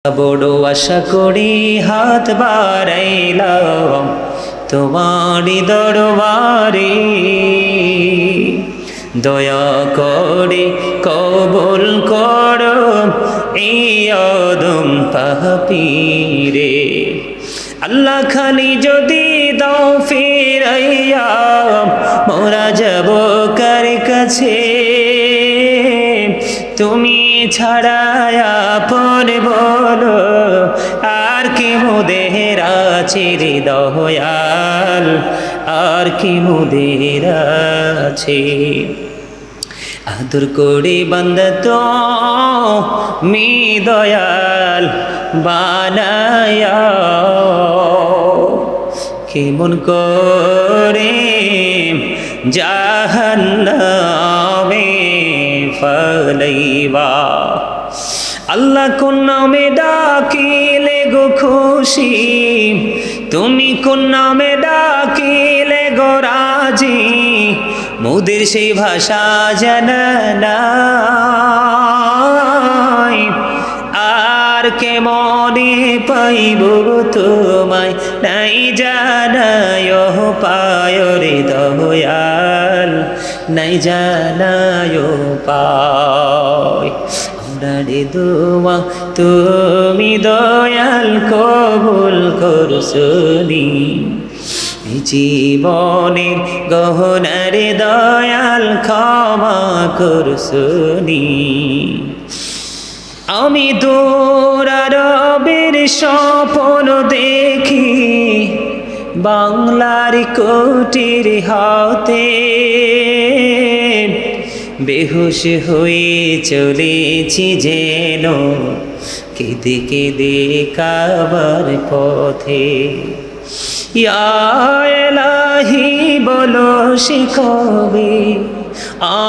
বড় আশা করি হাত বাড়াইলাম তোমারি দরবারে, দয়া করে কবুল করো এই আদম পাপীরে। আল্লাহ খালি যদি দাও ফিরাইয়া মোরা যাব কার কাছে, তুমি ছাড়ায়া পরে বলো আর কি মোদের আছে রে দয়াল, আর কি মোদের আছে। আদর করে বান্দা তো মি দয়াল বানায়া, কেমন করে জাহান্নামে ফলাইবা। আল্লাহ কোন নামে ডাকিলে গো খুশি, তুমি কোন নামে ডাকিলে গো রাজি, মোদের সেই ভাষা জানা নাই, আর কেমনে পাইব তোমায় নাই জানায় পায় রে দয়াল, নাই জানায় পায়। আমরা রে দোয়া তুমি দয়াল কবুল করছনি, জীবনের গহনারে দয়াল ক্ষমা করছনি। আমি তোর রবের স্বপ্ন দেখি বাংলার কোটির হাতে, বেহুশ হয়ে চলেছি যেন কেঁদে কেঁদে কাবার পথে। ইয়া এলাহি বলো সে কবে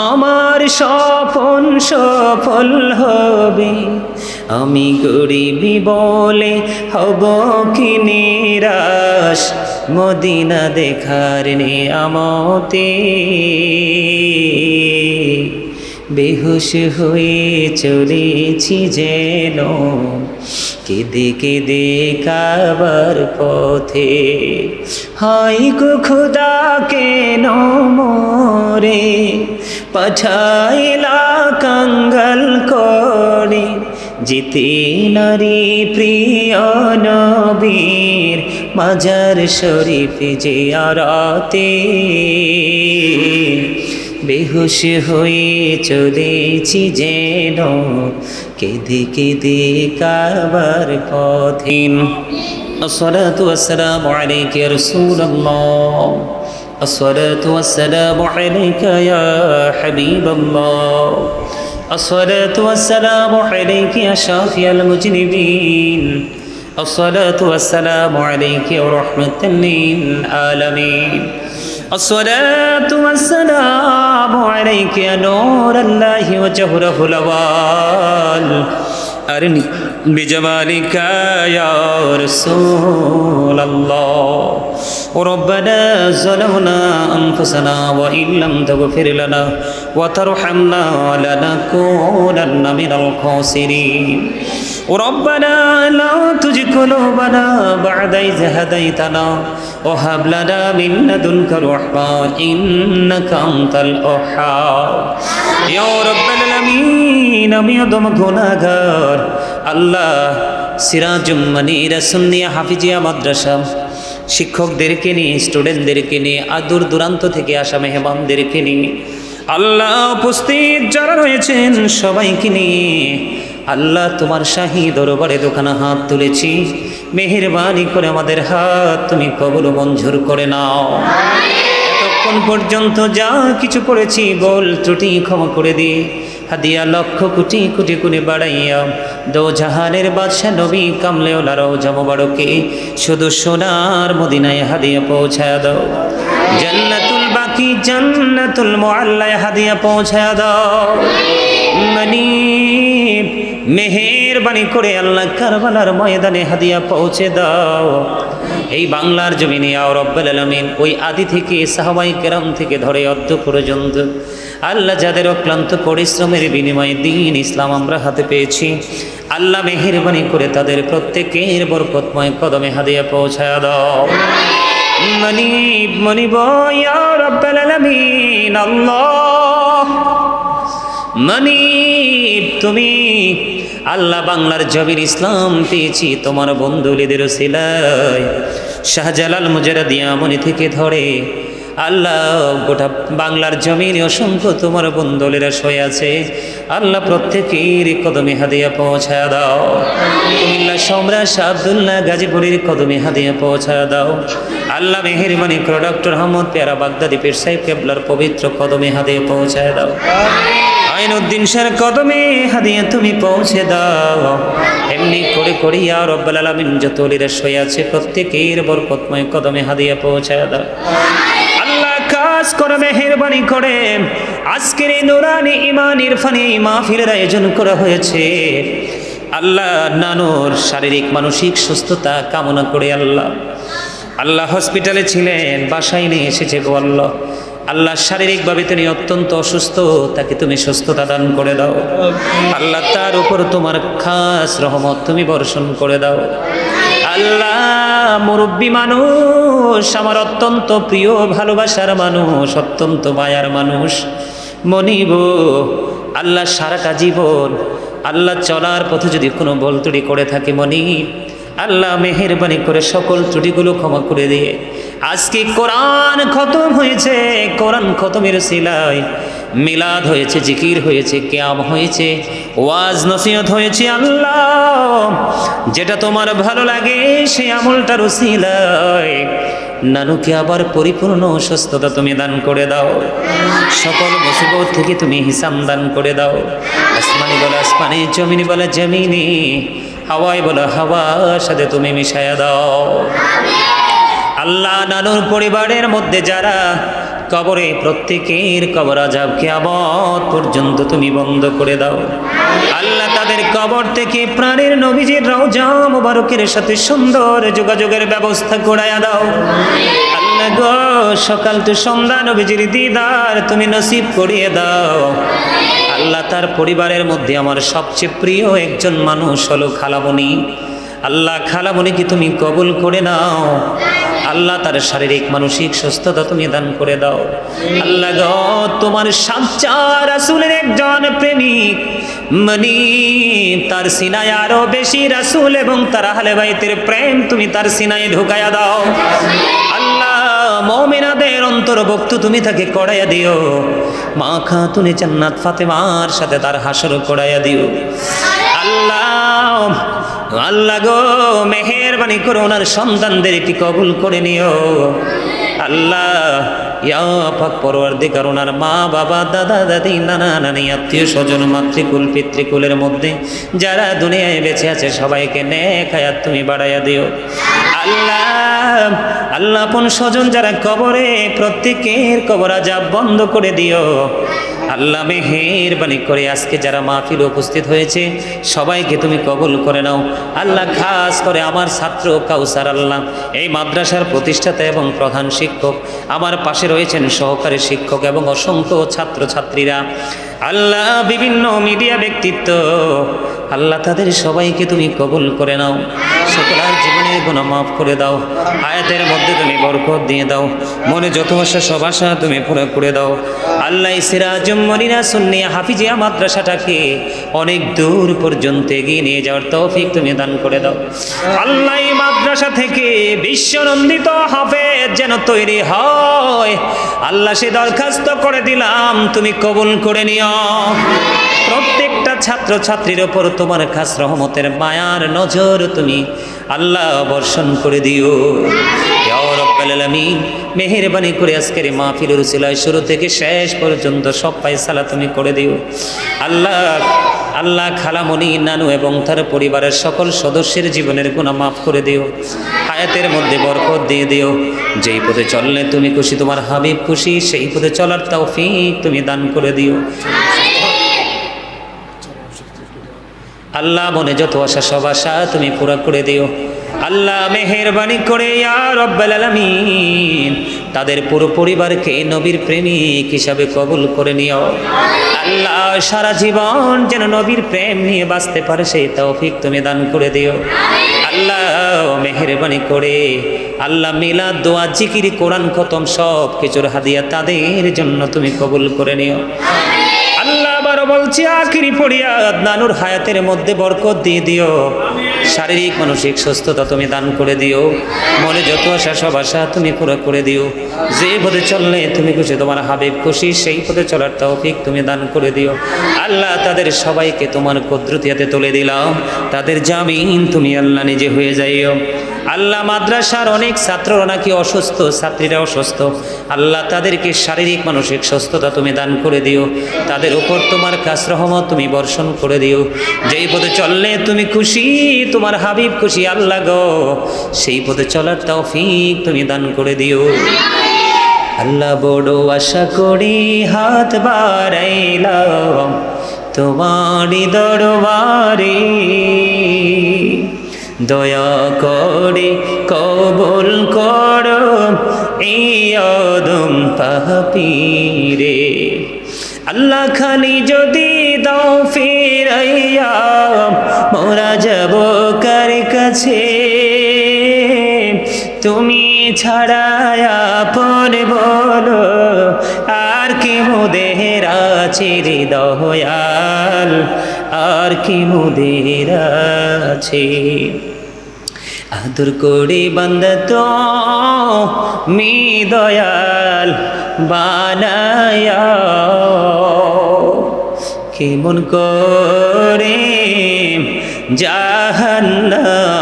আমার স্বপন সফল হবে, আমি গরিবি বলে হব কি নিরাশ মদিনা দেখার নিয়ামতে। বেহুশ হয়ে চলেছি যেন কেঁদে কেঁদে কাবার পথে। হাই গো খোদা কেন মোরে পাঠাইলা কাঙ্গাল করে, যেতে নারী প্রিয় নবীর মাজার শরীফ জিয়ারতে। বেহুশ হয়ে চলেছি যেন কেঁদে কেঁদে কাবার পথে। আসসালাতু ওয়াসসালামু আলাইকা ইয়া রাসূলুল্লাহ, আসসালাতু ওয়াসসালামু আলাইকা ইয়া হাবিবাল্লাহ, আসসালাতু ওয়াসসালামু আলাইকা ইয়া শাফিয়াল মুজনিবিন, আসসালাতু ওয়াসসালামু আলাইকা ইয়া রাহমাতাল লিল আলামিন, আসসালাতু ওয়াসসালামু আলাইকা ইয়া নূরাল্লাহি ওয়া জাহরাহুল আওয়াল, আরনি বিজামালিকা ইয়া রাসূলাল্লাহ। রব্বানা যালামনা আনফুসানা ওয়া ইল্লাম তাগফির লানা ওয়া তারহামনা লানাকুনান্না মিনাল খাসিরিন। ربنا لا تزغ قلوبنا بعد إذ هديتنا وهب لنا من لدنك رحمة إنك أنت الوهاب يا رب العالمين। আমি অদম গুনাহগার আল্লাহ, সিরাজুম মুনিরা সুন্নিয়া হাফিজিয়া মাদ্রাসা শিক্ষকদেরকে নিয়ে, স্টুডেন্টদেরকে নিয়ে, দূর দূরান্ত থেকে আসা মেহমানদেরকে নিয়ে, আল্লাহ উপস্থিত যারা রয়েছেন সবাইকে নিয়ে আল্লাহ তোমার শাহী দরবারে দোকানে হাত তুলেছি, মেহেরবানি করে আমাদের হাত তুমি কবুল মঞ্জুর করে নাও। এতক্ষণ পর্যন্ত যা কিছু করেছি বল ত্রুটি ক্ষমা করে দিয়ে হাদিয়া লক্ষ কোটি কোটি কোটি বাড়াইয়া দো জাহানের বাদশা নবী কামলেওয়ালা রওজা মোবারকে শুধু সোনার মদিনায় হাদিয়া পৌঁছায়া দাও, জান্নাতুল বাকি জান্নাতুল মুআল্লায় হাদিয়া পৌঁছায়া দাও। মানি মেহেরবানি করে আল্লাহ কারবালার ময়দানে হাদিয়া পৌঁছে দাও। এই বাংলার জমিনে ইয়া রাব্বুল আলামিন ওই আদি থেকে সাহাবায়ে কেরাম থেকে ধরে অদ্য পর্যন্ত আল্লাহ যাদের অক্লান্ত পরিশ্রমের বিনিময়ে দ্বীন ইসলাম আমরা হাতে পেয়েছি, আল্লাহ মেহেরবানি করে তাদের প্রত্যেকের বরকতময় কদমে হাদিয়া পৌঁছায়া দাও। মনিব ইয়া রাব্বাল আলামিন, আল্লাহ মনিব তুমি আল্লাহ বাংলার জমির ইসলাম পেয়েছি তোমার বন্ধুলিদের ওসিলায়। শাহজালাল মুজারদিয়ামনি থেকে ধরে আল্লাহ গোটা বাংলার জমিনে অসংখ্য তোমার বন্ধুলেরা শুয়ে আছে, আল্লাহ প্রত্যেকের কদমে হাদিয়া পৌঁছায়া দাও। কুমিল্লা সম্রাট শাহ আব্দুল্লাহ গাজীপুরের কদমে হাদিয়া পৌঁছায়া দাও। আল্লাহ মেহেরবানি করে ডক্টর আহমদ পেয়ারা বাগদাদি পীর সাহেব কেবলার পবিত্র কদমে হাদিয়া পৌঁছায়া দাও। আইনুদ্দিন শাহর কদমে হাদিয়া তুমি পৌঁছে দাও। এমনি করে করে ইয়া রাব্বাল আলামিন যত ওলিরা শুয়ে আছে প্রত্যেকের বরকতময় কদমে হাদিয়া পৌঁছায়া দাও। আল্লাহ কাজ করে মেহেরবানি করে আজকের এই নুরানি ঈমান ইরফানি মাহফিলের আয়োজন করা হয়েছে। আল্লাহ নানুর শারীরিক মানসিক সুস্থতা কামনা করে আল্লাহ হসপিটালে ছিলেন, বাসায় নিয়ে এসেছে গো আল্লাহ। আল্লাহ শারীরিকভাবে তিনি অত্যন্ত অসুস্থ, তাকে তুমি সুস্থতা দান করে দাও। আল্লাহ তার উপর তোমার খাস রহমত তুমি বর্ষণ করে দাও। আল্লাহ মুরব্বী মানুষ, আমার অত্যন্ত প্রিয় ভালোবাসার মানুষ, অত্যন্ত মায়ার মানুষ মনিব, আল্লাহ সারাটা জীবন আল্লাহ চলার পথে যদি কোনো ভুল ত্রুটি করে থাকে মনিব, আল্লাহ মেহেরবানি করে সকল ত্রুটিগুলো ক্ষমা করে দিয়ে আজকে কোরআন খতম হয়েছে, কোরআন খতমের সিলায় মিলাদ হয়েছে, জিকির হয়েছে, কিয়াম হয়েছে, ওয়াজ নসিহত হয়েছে। আল্লাহ যেটা তোমার ভালো লাগে সেই আমলটার উসিলায় নানুকে আবার পরিপূর্ণ সুস্থতা তুমি দান করে দাও। সকল মুসিবত থেকে তুমি হিসাব দান করে দাও। আসমানি বলে আসমানি, জমিনি বলে জমিনি, হাওয়ায় বলে হাওয়ার সাথে তুমি মিশায়া দাও। আল্লাহ নানুর পরিবারের মধ্যে যারা কবরে, প্রত্যেকের কবর আযাব কিয়ামত পর্যন্ত তুমি বন্ধ করে দাও। আল্লাহ তাদের কবর থেকে প্রাণের নবীজির রওজা মুবারকের সাথে সুন্দর যোগাযোগের ব্যবস্থা করায়া দাও। আল্লাহ গো সকাল তো সন্ধ্যা নবীজির দিদার তুমি নসিব করিয়ে দাও। আল্লাহ তার পরিবারের মধ্যে আমার সবচেয়ে প্রিয় একজন মানুষ হলো খালামণি। আল্লাহ খালামণিকে তুমি কবুল করে নাও। আল্লাহ তার শারীরিক মানসিক সুস্থতা তুমি দান করে দাও। আল্লাহ গো তোমার সাচ্চা রাসূলের একজন প্রেমিক মনি, তার সিনায় আরো বেশি রাসূল এবং তার আহলে বাইতের প্রেম তুমি তার সিনায় ঢুকায়া দাও। আল্লাহ মুমিনাদের অন্তর্ভুক্ত তুমি তাকে করাইয়া দিও। মা খাতুনে জান্নাত ফাতেমার সাথে তার হাসর করাইয়া দিও। আল্লাহ গো মেহেরবানি করে ওনার সন্তানদেরকে কবুল করে নিও। আল্লাহ ইয়া পাক পরওয়ারদিগার ওনার মা বাবা দাদা দাদি নানা নানি আত্মীয় স্বজন মাতৃকুল পিতৃকুলের মধ্যে যারা দুনিয়ায় বেঁচে আছে সবাইকে নেক হায়াত তুমি বাড়াইয়া দিও। আল্লাহ আপন স্বজন যারা কবরে প্রত্যেকের কবর আযাব বন্ধ করে দিও। আল্লাহ মেহেরবানি করে আজকে যারা মাহফিল উপস্থিত হয়েছে সবাইকে তুমি কবুল করে নাও। আল্লাহ খাস করে আমার ছাত্র কাউসার, আল্লাহ এই মাদ্রাসার প্রতিষ্ঠাতা এবং প্রধান শিক্ষক, আমার পাশে রয়েছেন সহকারী শিক্ষক এবং অসংখ্য ছাত্রছাত্রীরা, আল্লাহ বিভিন্ন মিডিয়া ব্যক্তিত্ব, আল্লাহ তাদের সবাইকে তুমি কবুল করে নাও। সকলের জীবনের গুনাহ মাফ করে দাও। হায়াতের মধ্যে তুমি বরকত দিয়ে দাও। মনে যত আশা সব আশা তুমি পুরো করে দাও। আল্লাহ সিরাজুম মনিরা সুন্নিয়া হাফিজিয়া মাদ্রাসাটাকে অনেক দূর পর্যন্ত এগিয়ে নিয়ে যাওয়ার তৌফিক তুমি দান করে দাও। আল্লাহ এই মাদ্রাসা থেকে বিশ্বনন্দিত হাফেজ যেন তৈরি হয়, আল্লাহ সে দরখাস্ত করে দিলাম, তুমি কবুল করে নিও। প্রত্যেকটা ছাত্রছাত্রীর ওপর তোমার খাস রহমতের মায়ার নজর তুমি আল্লাহ বর্ষণ করে দিও। ইয়া রাব্বাল আলামিন মেহেরবানি করে আজকের মাহফিলের উসিলায় শুরু থেকে শেষ পর্যন্ত সব ফায়সালা তুমি করে দিও। আল্লাহ খালামণি নানু এবং তার পরিবারের সকল সদস্যের জীবনের গুনাহ মাফ করে দিও। হায়াতের মধ্যে বরকত দিয়ে দিও। যেই পথে চললে তুমি খুশি, তোমার হাবিব খুশি, সেই পথে চলার তৌফিক তুমি দান করে দিও। আল্লাহ মনে যত আশা সব আশা তুমি পুরা করে দিও। আল্লাহ মেহেরবানি করে ইয়া রাব্বাল আলামিন তাদের পুরো পরিবারকে নবীর প্রেমিক হিসাবে কবুল করে নিও। আল্লাহ সারা জীবন যেন নবীর প্রেম নিয়ে বাঁচতে পারে সেই তৌফিক তুমি দান করে দিও। আল্লাহ মেহেরবানি করে আল্লাহ মিলাদ, দোয়া, জিকির, কোরআন খতম সব কিছুর হাদিয়া তাদের জন্য তুমি কবুল করে নিও। আল্লাহ আবারও বলছি আখিরি ফরিয়াদ, নানুর হায়াতের মধ্যে বরকত দিয়ে দিও। শারীরিক মানসিক সুস্থতা তুমি দান করে দিও। মনে যত আশা সব আশা তুমি পুরো করে দিও। যে পথে চললে তুমি খুশি, তোমার হাবিব খুশি, সেই পথে চলার তৌফিক তুমি দান করে দিও। আল্লাহ তাদের সবাইকে তোমার কুদরতিয়াতে তুলে দিলাম। তাদের জামিন তুমি আল্লাহ নিজে হয়ে যাইও। আল্লাহ মাদ্রাসার অনেক ছাত্ররা নাকি অসুস্থ, ছাত্রীরা অসুস্থ, আল্লাহ তাদেরকে শারীরিক মানসিক সুস্থতা তুমি দান করে দিও। তাদের উপর তোমার খাস রহমত তুমি বর্ষণ করে দিও। যেই পথে চললে তুমি খুশি, তোমার হাবিব খুশি আল্লাহ গো, সেই পথে চলার তৌফিক তুমি দান করে দিও। আল্লাহ বড় আশা করি হাত বাড়াইলাম তোমারই দরবারে, দয়া করে কবুল করো এই আদম পাপীরে। আল্লাহ খালি যদি দাও ফিরাইয়া মোরা যাব কার কাছে, তুমি ছাড়ায়া পরে বলো আর কি মোদের আছে রে দয়াল, আর কি মোদের আছে। আদর করে বান্দা তো মি দয়াল বানায়া, কেমন করে জাহান্নামে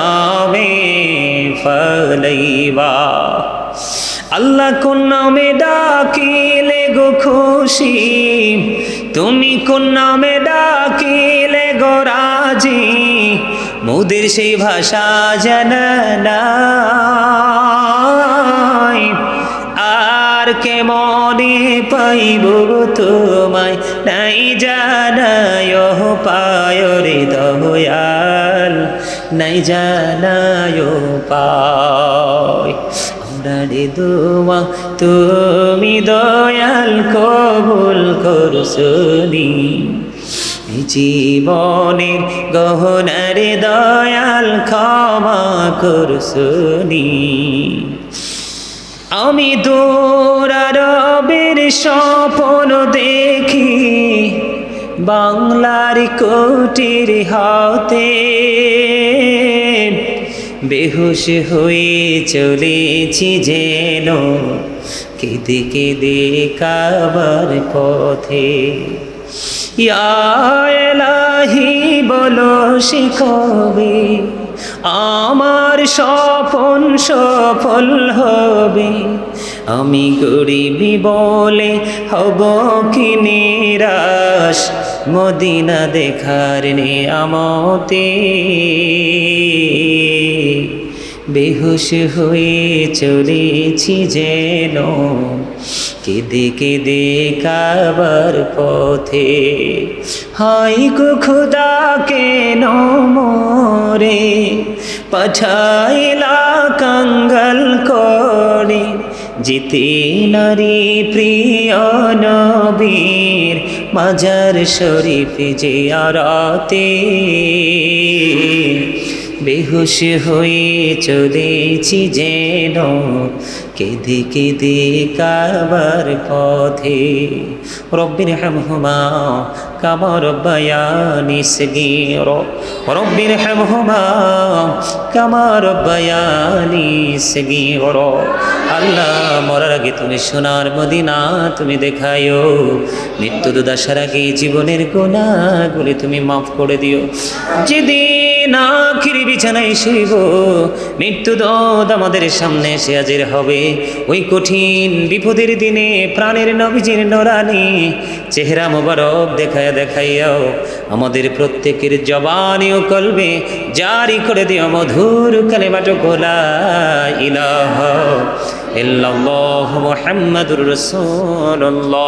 ফলাইবা। আল্লাহ কোন নামে ডাকিলে গো খুশি, তুমি কোন নামে ডাকিলে গো রাজি, মোদের সেই ভাষা জানা নাই। আর কেমনে পাইব তোমায় নাই জানায় পায় রে দয়াল, নাই জানায় পায়। আমরা রে দোয়া তুমি দয়াল কবুল করছনি, জীবনের গহনারে দয়াল ক্ষমা করছনি। আমি দৌড়ারবের স্বপ্ন দেখি বাংলার কোটির হাতে, বেহুশ হয়ে চলেছি যেন কেঁদে কেঁদে কাবার পথে। ইয়া এলাহি বলো সে কবে আমার স্বপন সফল হবে, আমি গরিবি বলে হব কি নিরাশ মদিনা দেখার নিয়ামতে। বেহুশ হয়ে চলেছি যেন কেঁদে কেঁদে কাবার পথে। হাই গো খোদা কেন মোরে পাঠাইলা কাঙ্গাল করে, যেতে নারী প্রিয় নবীর মাজার শরীফ জিয়ারতে। বেহুশ হয়ে চলেছি যেন কেঁদে কেঁদে কাবার পথে। রব্বির হামহুমা কামা রব্বায়ানি সগীরা, রব্বির হামহুমা কামা রব্বায়ানি সগীরা। আল্লাহ মরার আগে তুমি সোনার মদিনা তুমি দেখায়ো, মৃত্যু দুদাসার আগে জীবনের গুনাহগুলি তুমি মাফ করে দিও। যেদিন আখিরি বিছানায় শুইব, মৃত্যু দোদ আমাদের সামনে এসে হাজির হবে, ওই কঠিন বিপদের দিনে প্রাণের নবীজির নূরানি চেহারা মোবারক দেখাইয়াও আমাদের প্রত্যেকের জবানে ও কলবে জারি করে দিও মধুর কালেমাটুকু লা ইলাহা ইল্লাল্লাহু মুহাম্মাদুর রাসূলুল্লাহ।